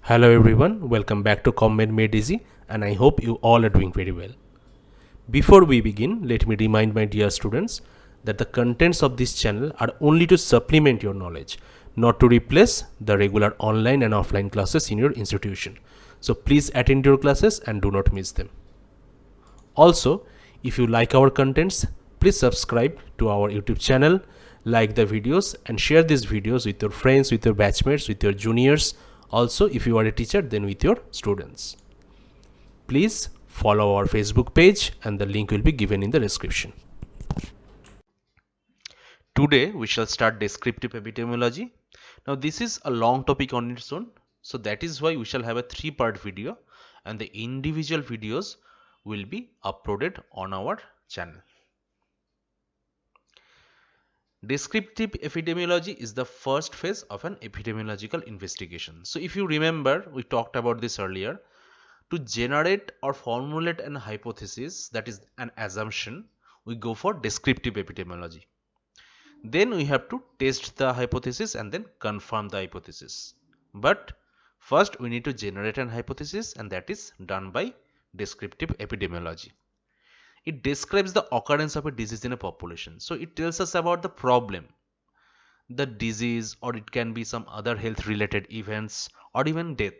Hello everyone, welcome back to Comment Made Easy, and I hope you all are doing very well. Before we begin, let me remind my dear students that the contents of this channel are only to supplement your knowledge, not to replace the regular online and offline classes in your institution. So please attend your classes and do not miss them. Also, if you like our contents, please subscribe to our YouTube channel, like the videos, and share these videos with your friends, with your batchmates, with your juniors. Also, if you are a teacher, then with your students. Please follow our Facebook page, and the link will be given in the description. Today, we shall start descriptive epidemiology. Now, this is a long topic on its own, so that is why we shall have a three-part video, and the individual videos will be uploaded on our channel. Descriptive epidemiology is the first phase of an epidemiological investigation. So if you remember, we talked about this earlier. To generate or formulate an hypothesis, that is an assumption, we go for descriptive epidemiology. Then we have to test the hypothesis and then confirm the hypothesis. But first we need to generate an hypothesis, and that is done by descriptive epidemiology. It describes the occurrence of a disease in a population. So it tells us about the problem, the disease, or it can be some other health related events or even death.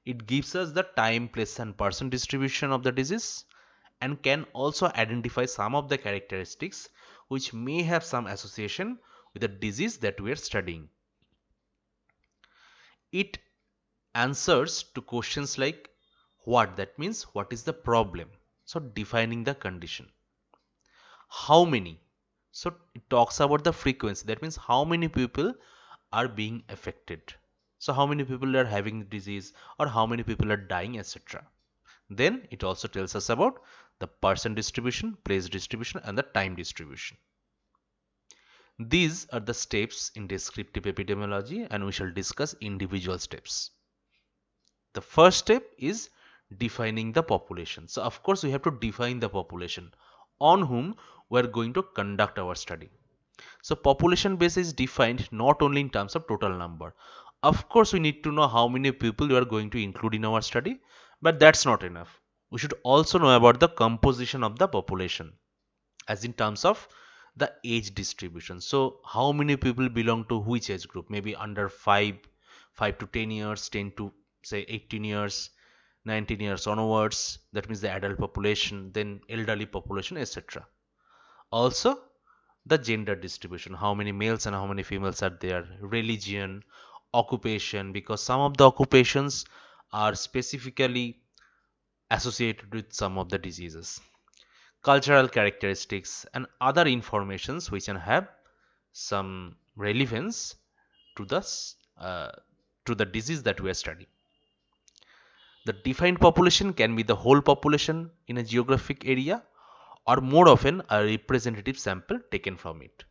It gives us the time, place and person distribution of the disease, and can also identify some of the characteristics which may have some association with the disease that we are studying. It answers to questions like what, that means what is the problem, so defining the condition. How many, so it talks about the frequency, that means how many people are being affected, so how many people are having disease or how many people are dying, etc. Then it also tells us about the person distribution, place distribution, and the time distribution. These are the steps in descriptive epidemiology, and we shall discuss individual steps. The first step is defining the population. So of course we have to define the population on whom we are going to conduct our study. So population base is defined not only in terms of total number. Of course we need to know how many people we are going to include in our study, but that's not enough. We should also know about the composition of the population, as in terms of the age distribution. So how many people belong to which age group, maybe under 5 to 10 years, 10 to say 18 years, 19 years onwards, that means the adult population, then elderly population, etc. Also the gender distribution, how many males and how many females are there, religion, occupation, because some of the occupations are specifically associated with some of the diseases, cultural characteristics, and other informations which can have some relevance to uh, the disease that we are studying. The defined population can be the whole population in a geographic area, or more often a representative sample taken from it.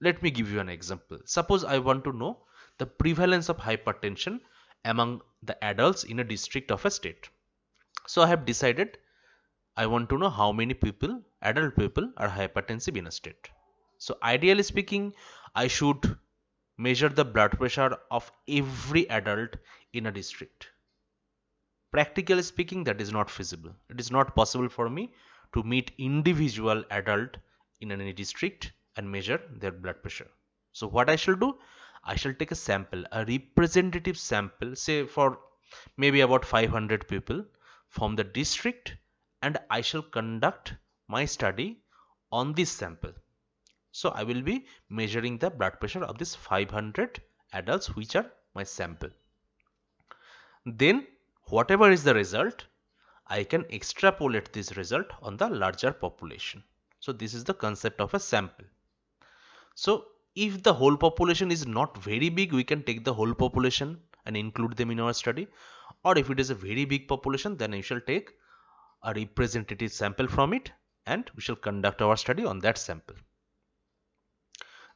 Let me give you an example. Suppose I want to know the prevalence of hypertension among the adults in a district of a state. So I have decided I want to know how many people, adult people, are hypertensive in a state. So ideally speaking, I should measure the blood pressure of every adult in a district. Practically speaking, that is not feasible. It is not possible for me to meet individual adult in any district and measure their blood pressure. So what I shall do, I shall take a sample, a representative sample, say for maybe about 500 people from the district, and I shall conduct my study on this sample. So I will be measuring the blood pressure of these 500 adults which are my sample. Then whatever is the result, I can extrapolate this result on the larger population. So this is the concept of a sample. So if the whole population is not very big, we can take the whole population and include them in our study. Or if it is a very big population, then we shall take a representative sample from it and we shall conduct our study on that sample.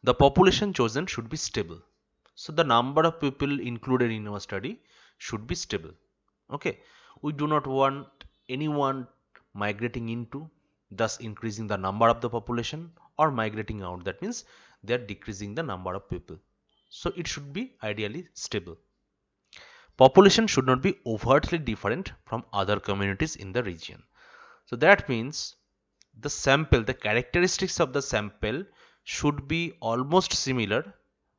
The population chosen should be stable. So the number of people included in our study should be stable. Okay, we do not want anyone migrating into, thus increasing the number of the population, or migrating out, that means they are decreasing the number of people. So it should be ideally stable. population should not be overtly different from other communities in the region. So that means the characteristics of the sample should be almost similar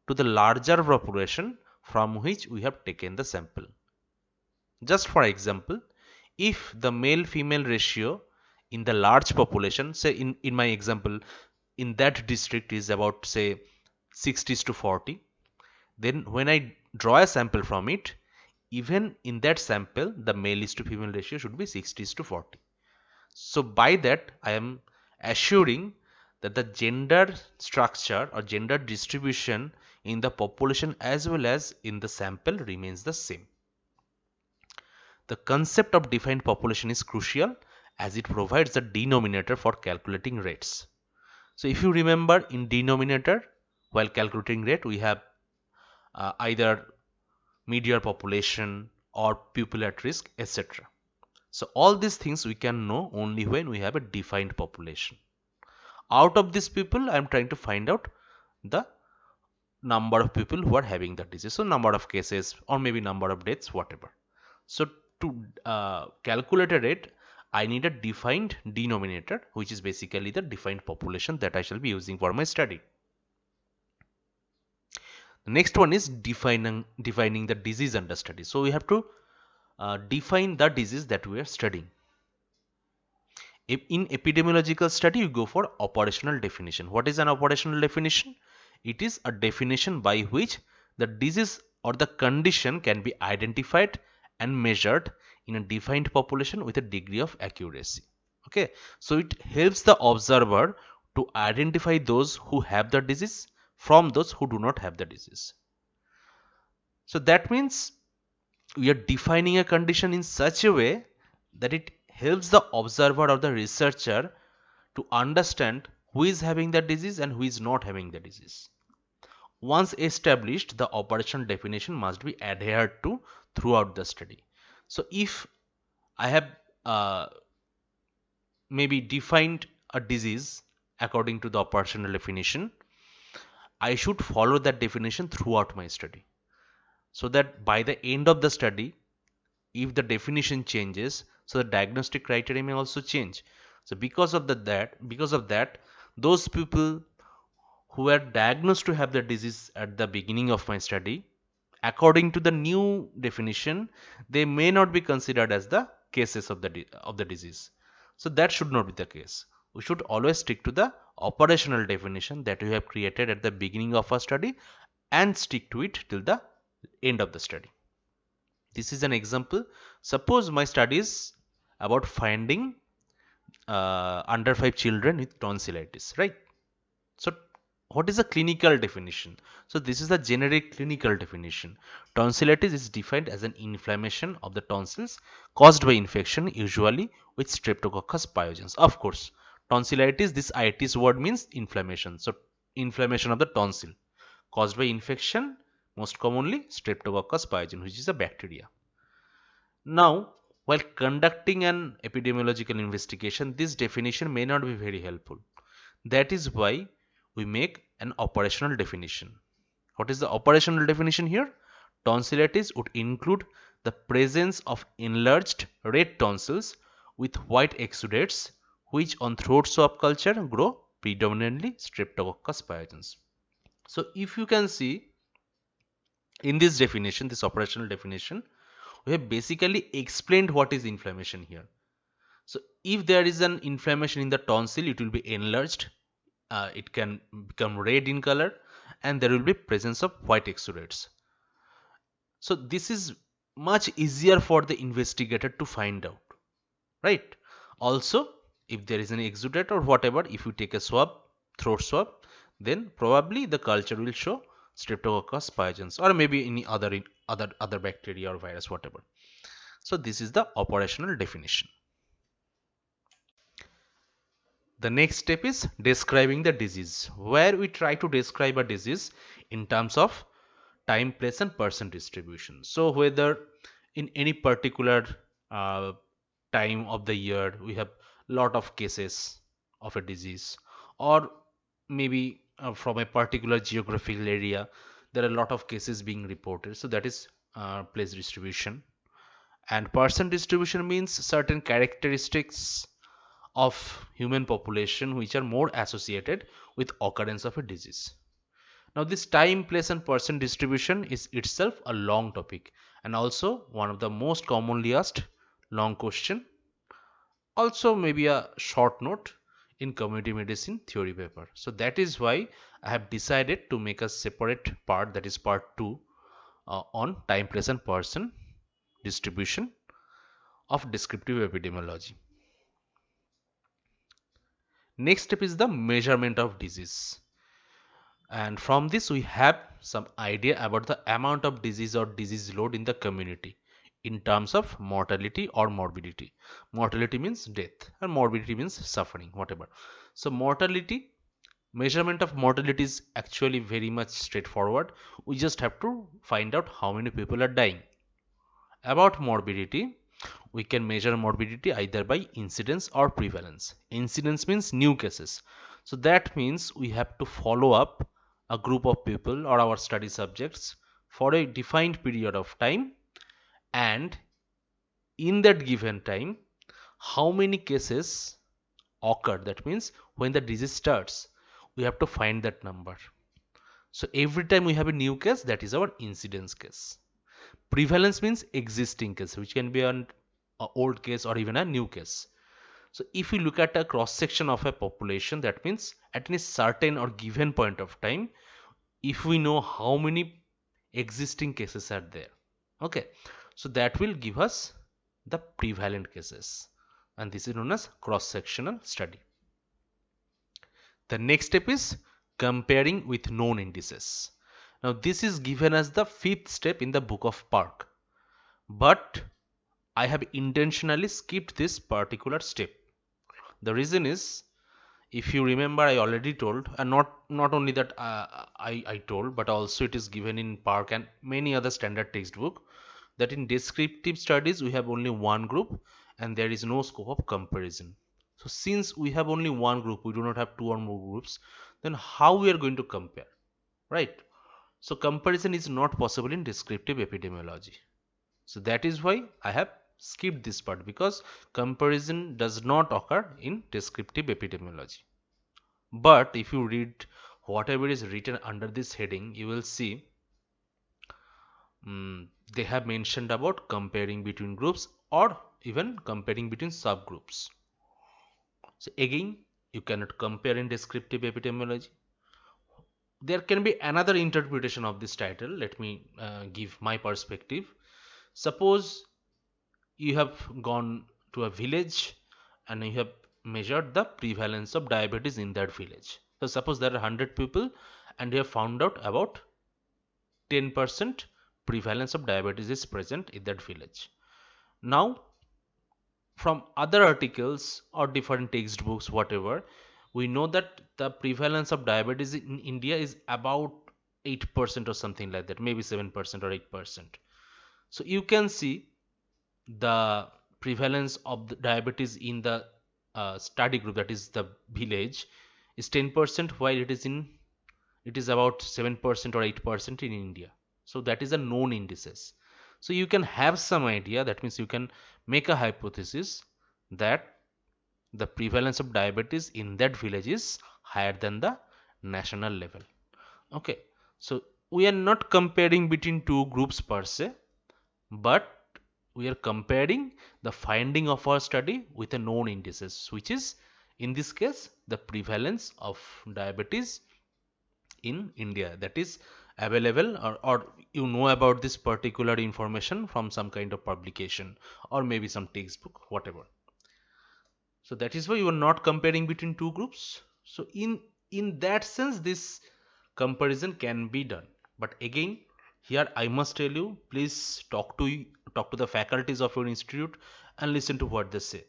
to the larger population from which we have taken the sample. Just for example, if the male female ratio in the large population, say in my example, in that district is about say 60:40, then when I draw a sample from it, even in that sample the male is to female ratio should be 60:40. So by that I am assuring that the gender structure or gender distribution in the population as well as in the sample remains the same. The concept of defined population is crucial as it provides the denominator for calculating rates. So if you remember, in denominator while calculating rate we have either median population or people at risk, etc. So all these things we can know only when we have a defined population. Out of these people I am trying to find out the number of people who are having the disease, so number of cases or maybe number of deaths, whatever. So to calculate a rate I need a defined denominator, which is basically the defined population that I shall be using for my study. The next one is defining the disease under study. So we have to define the disease that we are studying. In epidemiological study, you go for operational definition. What is an operational definition? It is a definition by which the disease or the condition can be identified and measured in a defined population with a degree of accuracy. Okay, so it helps the observer to identify those who have the disease from those who do not have the disease. So that means we are defining a condition in such a way that it helps the observer or the researcher to understand who is having the disease and who is not having the disease. Once established, the operational definition must be adhered to throughout the study. So if I have maybe defined a disease according to the operational definition, I should follow that definition throughout my study, so that by the end of the study, if the definition changes, so the diagnostic criteria may also change. So because of that, those people who were diagnosed to have the disease at the beginning of my study, according to the new definition, they may not be considered as the cases of the disease. So that should not be the case. We should always stick to the operational definition that we have created at the beginning of our study and stick to it till the end of the study. This is an example. Suppose my study is about finding under 5 children with tonsillitis, right? So what is the clinical definition? So this is the generic clinical definition. Tonsillitis is defined as an inflammation of the tonsils caused by infection, usually with Streptococcus pyogenes. Of course, tonsillitis, this itis word means inflammation. So inflammation of the tonsil caused by infection, most commonly Streptococcus pyogenes, which is a bacteria. Now, while conducting an epidemiological investigation, this definition may not be very helpful. That is why we make an operational definition. What is the operational definition here? Tonsillitis would include the presence of enlarged red tonsils with white exudates, which on throat swab culture grow predominantly Streptococcus pyogenes. So if you can see in this definition, this operational definition, we have basically explained what is inflammation here. So if there is an inflammation in the tonsil, it will be enlarged, it can become red in color, and there will be presence of white exudates. So this is much easier for the investigator to find out, right? Also, if there is an exudate or whatever, if you take a swab, throat swab, then probably the culture will show Streptococcus pyogenes or maybe any other bacteria or virus, whatever. So this is the operational definition. The next step is describing the disease, where we try to describe a disease in terms of time, place, and percent distribution. So whether in any particular uh, time of the year we have lot of cases of a disease, or maybe from a particular geographical area there are a lot of cases being reported. So that is place distribution, and percent distribution means certain characteristics of human population which are more associated with occurrence of a disease. Now this time, place and percent distribution is itself a long topic and also one of the most commonly asked long question, also maybe a short note in community medicine theory paper. So that is why I have decided to make a separate part, that is part 2, on time, place and percent distribution of descriptive epidemiology. Next step is the measurement of disease. And from this we have some idea about the amount of disease or disease load in the community in terms of mortality or morbidity. Mortality means death and morbidity means suffering, whatever. So mortality, measurement of mortality is actually very much straightforward. We just have to find out how many people are dying. About morbidity, we can measure morbidity either by incidence or prevalence. Incidence means new cases. So that means we have to follow up a group of people or our study subjects for a defined period of time, and in that given time, how many cases occur. That means when the disease starts, we have to find that number. So every time we have a new case, that is our incidence case. Prevalence means existing case, which can be an old case or even a new case. So if we look at a cross section of a population, that means at any certain or given point of time, if we know how many existing cases are there, okay, so that will give us the prevalent cases, and this is known as cross sectional study. The next step is comparing with known indices. Now this is given as the fifth step in the book of Park, but I have intentionally skipped this particular step. The reason is, if you remember, I already told, and not only that I told, but also it is given in Park and many other standard textbook, that in descriptive studies we have only one group and there is no scope of comparison. So since we have only one group, we do not have two or more groups, then how we are going to compare, right? So comparison is not possible in descriptive epidemiology. So that is why I have skipped this part, because comparison does not occur in descriptive epidemiology. But if you read whatever is written under this heading, you will see they have mentioned about comparing between groups or even comparing between subgroups. So again, you cannot compare in descriptive epidemiology. There can be another interpretation of this title. Let me give my perspective. Suppose you have gone to a village and you have measured the prevalence of diabetes in that village. So suppose there are 100 people and you have found out about 10% prevalence of diabetes is present in that village. Now from other articles or different textbooks, whatever, we know that the prevalence of diabetes in India is about 8% or something like that, maybe 7% or 8%. So you can see the prevalence of the diabetes in the study group, that is the village, is 10%, while it is about 7% or 8% in India. So that is a known indices. So you can have some idea, that means you can make a hypothesis that the prevalence of diabetes in that village is higher than the national level. Okay, so we are not comparing between two groups per se, but we are comparing the finding of our study with a known indices, which is in this case the prevalence of diabetes in India, that is available, or you know about this particular information from some kind of publication or maybe some textbook, whatever. So that is why you are not comparing between two groups. So in that sense, this comparison can be done. But again, here I must tell you, please talk to the faculties of your institute and listen to what they say.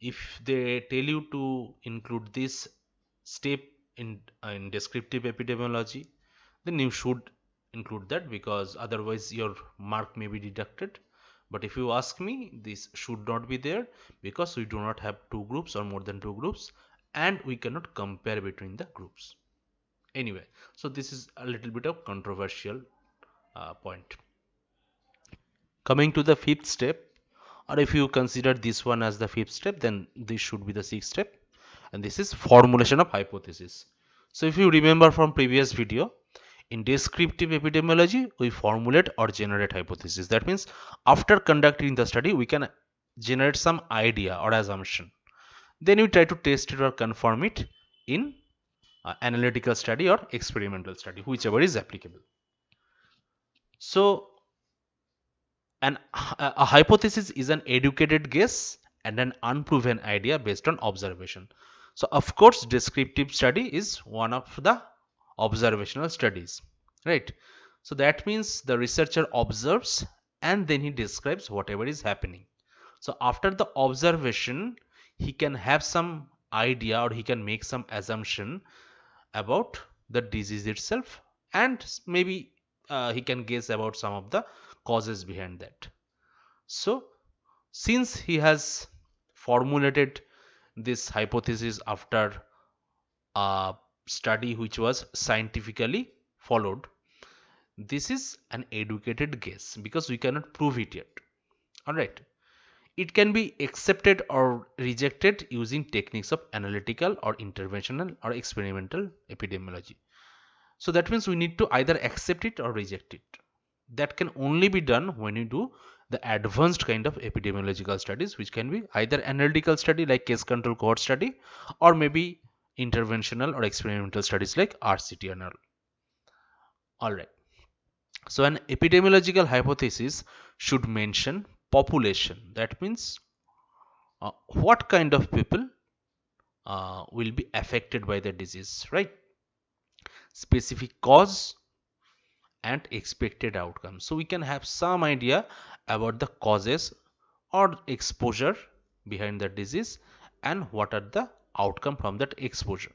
If they tell you to include this step in descriptive epidemiology, then you should include that, because otherwise your mark may be deducted. But if you ask me, this should not be there, because we do not have two groups or more than two groups, and we cannot compare between the groups. Anyway, so this is a little bit of controversial point. Coming to the fifth step, or if you consider this one as the fifth step, then this should be the sixth step, and this is formulation of hypothesis. So if you remember from previous video, in descriptive epidemiology, we formulate or generate hypothesis. That means after conducting the study, we can generate some idea or assumption. Then we try to test it or confirm it in analytical study or experimental study, whichever is applicable. So a hypothesis is an educated guess and an unproven idea based on observation. So of course, descriptive study is one of the observational studies, right? So that means the researcher observes and then he describes whatever is happening. So after the observation, he can have some idea or he can make some assumption about the disease itself, and maybe he can guess about some of the causes behind that. So since he has formulated this hypothesis after a study which was scientifically followed, this is an educated guess because we cannot prove it yet. All right. It can be accepted or rejected using techniques of analytical or interventional or experimental epidemiology. So that means we need to either accept it or reject it. That can only be done when you do the advanced kind of epidemiological studies, which can be either analytical study like case control cohort study, or maybe interventional or experimental studies like RCT and all. All right. So an epidemiological hypothesis should mention population. That means what kind of people will be affected by the disease, right? Specific cause and expected outcome. So we can have some idea about the causes or exposure behind the disease and what are the outcome from that exposure.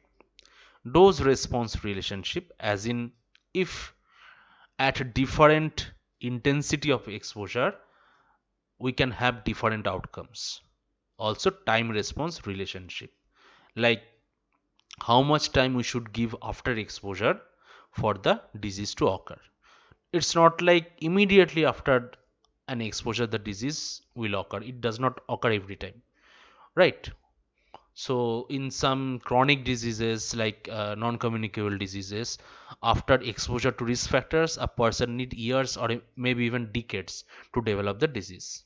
Dose response relationship, as in if at different intensity of exposure we can have different outcomes. Also time response relationship, like how much time we should give after exposure for the disease to occur. It's not like immediately after an exposure the disease will occur. It does not occur every time, right? So in some chronic diseases like non-communicable diseases, after exposure to risk factors, a person need years or maybe even decades to develop the disease.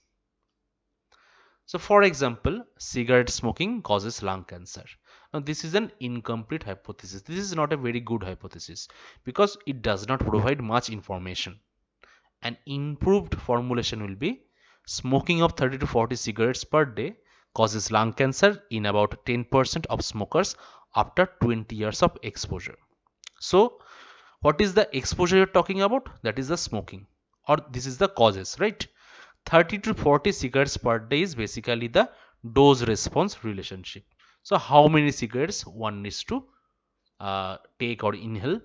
So for example, cigarette smoking causes lung cancer. Now this is an incomplete hypothesis. This is not a very good hypothesis because it does not provide much information. An improved formulation will be smoking of 30 to 40 cigarettes per day causes lung cancer in about 10% of smokers after 20 years of exposure. So what is the exposure you're talking about? That is the smoking, or this is the causes, right? 30 to 40 cigarettes per day is basically the dose response relationship. So how many cigarettes one needs to take or inhale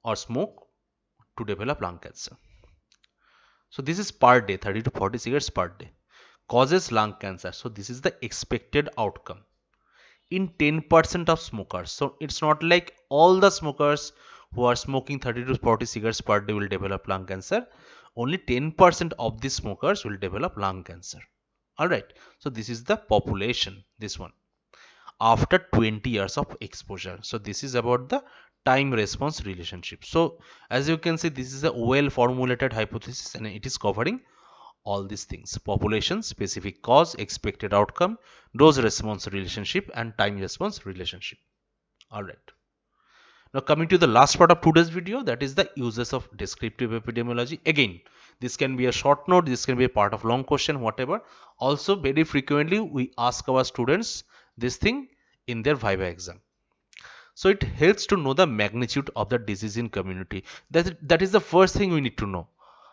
or smoke to develop lung cancer. So this is per day, 30 to 40 cigarettes per day causes lung cancer. So this is the expected outcome in 10% of smokers. So it's not like all the smokers who are smoking 30 to 40 cigarettes per day will develop lung cancer. Only 10% of the smokers will develop lung cancer. All right. So this is the population, this one, after 20 years of exposure. So this is about the time response relationship. So as you can see, this is a well formulated hypothesis and it is covering all these things: population, specific cause, expected outcome, dose response relationship, and time response relationship. All right. Now coming to the last part of today's video, that is the uses of descriptive epidemiology. Again, this can be a short note, this can be a part of long question, whatever. Also very frequently we ask our students this thing in their Viva exam. So it helps to know the magnitude of the disease in community. That is the first thing we need to know.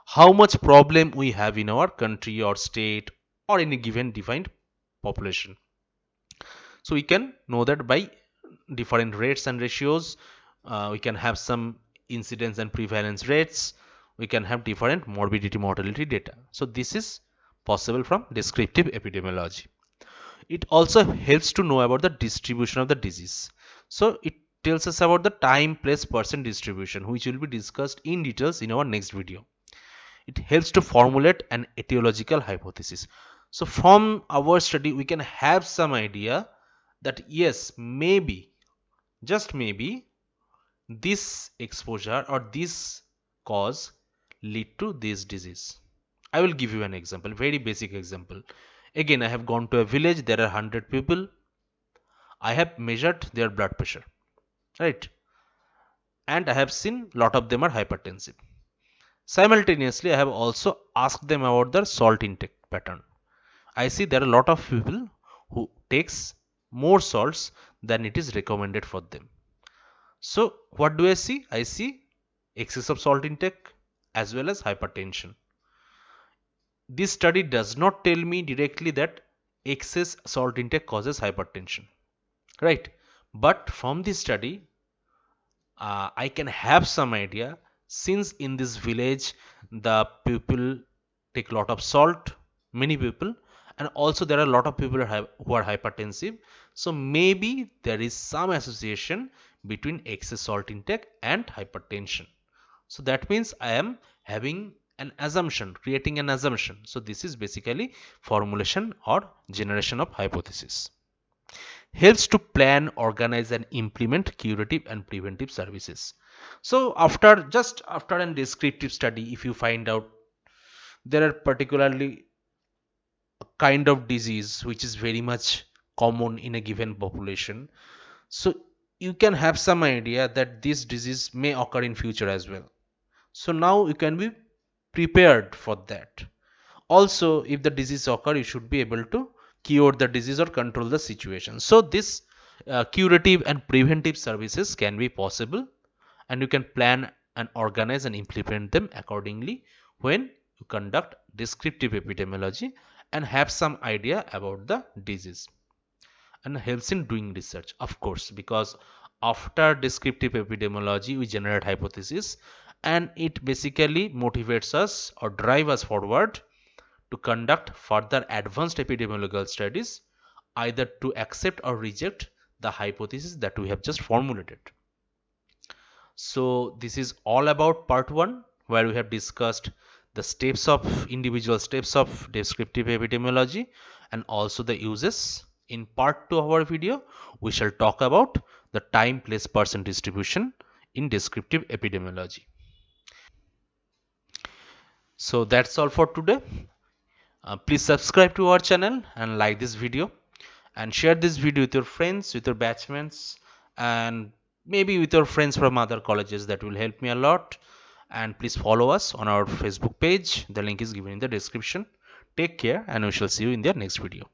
How much problem we have in our country or state or any given defined population. So we can know that by different rates and ratios. We can have some incidence and prevalence rates. We can have different morbidity mortality data. So this is possible from descriptive epidemiology. It also helps to know about the distribution of the disease. So it tells us about the time, place, person distribution, which will be discussed in details in our next video. it helps to formulate an etiological hypothesis. So from our study we can have some idea that yes, maybe, just maybe, this exposure or this cause lead to this disease. I will give you an example, very basic example. Again, I have gone to a village, there are 100 people. I have measured their blood pressure, right? And I have seen lot of them are hypertensive. Simultaneously, I have also asked them about their salt intake pattern. I see there are a lot of people who takes more salts than it is recommended for them. So what do I see? I see excess of salt intake as well as hypertension. This study does not tell me directly that excess salt intake causes hypertension, right? But from this study, I can have some idea, since in this village the people take a lot of salt, many people, and also there are a lot of people who are hypertensive. So maybe there is some association between excess salt intake and hypertension. So that means I am having an assumption, creating an assumption. So this is basically formulation or generation of hypothesis. Helps to plan, organize and implement curative and preventive services. So after a descriptive study, if you find out there are particularly a kind of disease which is very much common in a given population, so you can have some idea that this disease may occur in future as well. So now you can be prepared for that. Also, if the disease occur, you should be able to cure the disease or control the situation. So this curative and preventive services can be possible, and you can plan and organize and implement them accordingly when you conduct descriptive epidemiology and have some idea about the disease. And helps in doing research, of course, because after descriptive epidemiology we generate hypothesis, and it basically motivates us or drive us forward to conduct further advanced epidemiological studies, either to accept or reject the hypothesis that we have just formulated. So this is all about part 1, where we have discussed the steps of individual steps of descriptive epidemiology and also the uses. In part 2 of our video, we shall talk about the time, place, person distribution in descriptive epidemiology. So that's all for today. Please subscribe to our channel and like this video, and share this video with your friends, with your batchmates, and maybe with your friends from other colleges. That will help me a lot. And please follow us on our Facebook page. The link is given in the description. Take care, and we shall see you in the next video.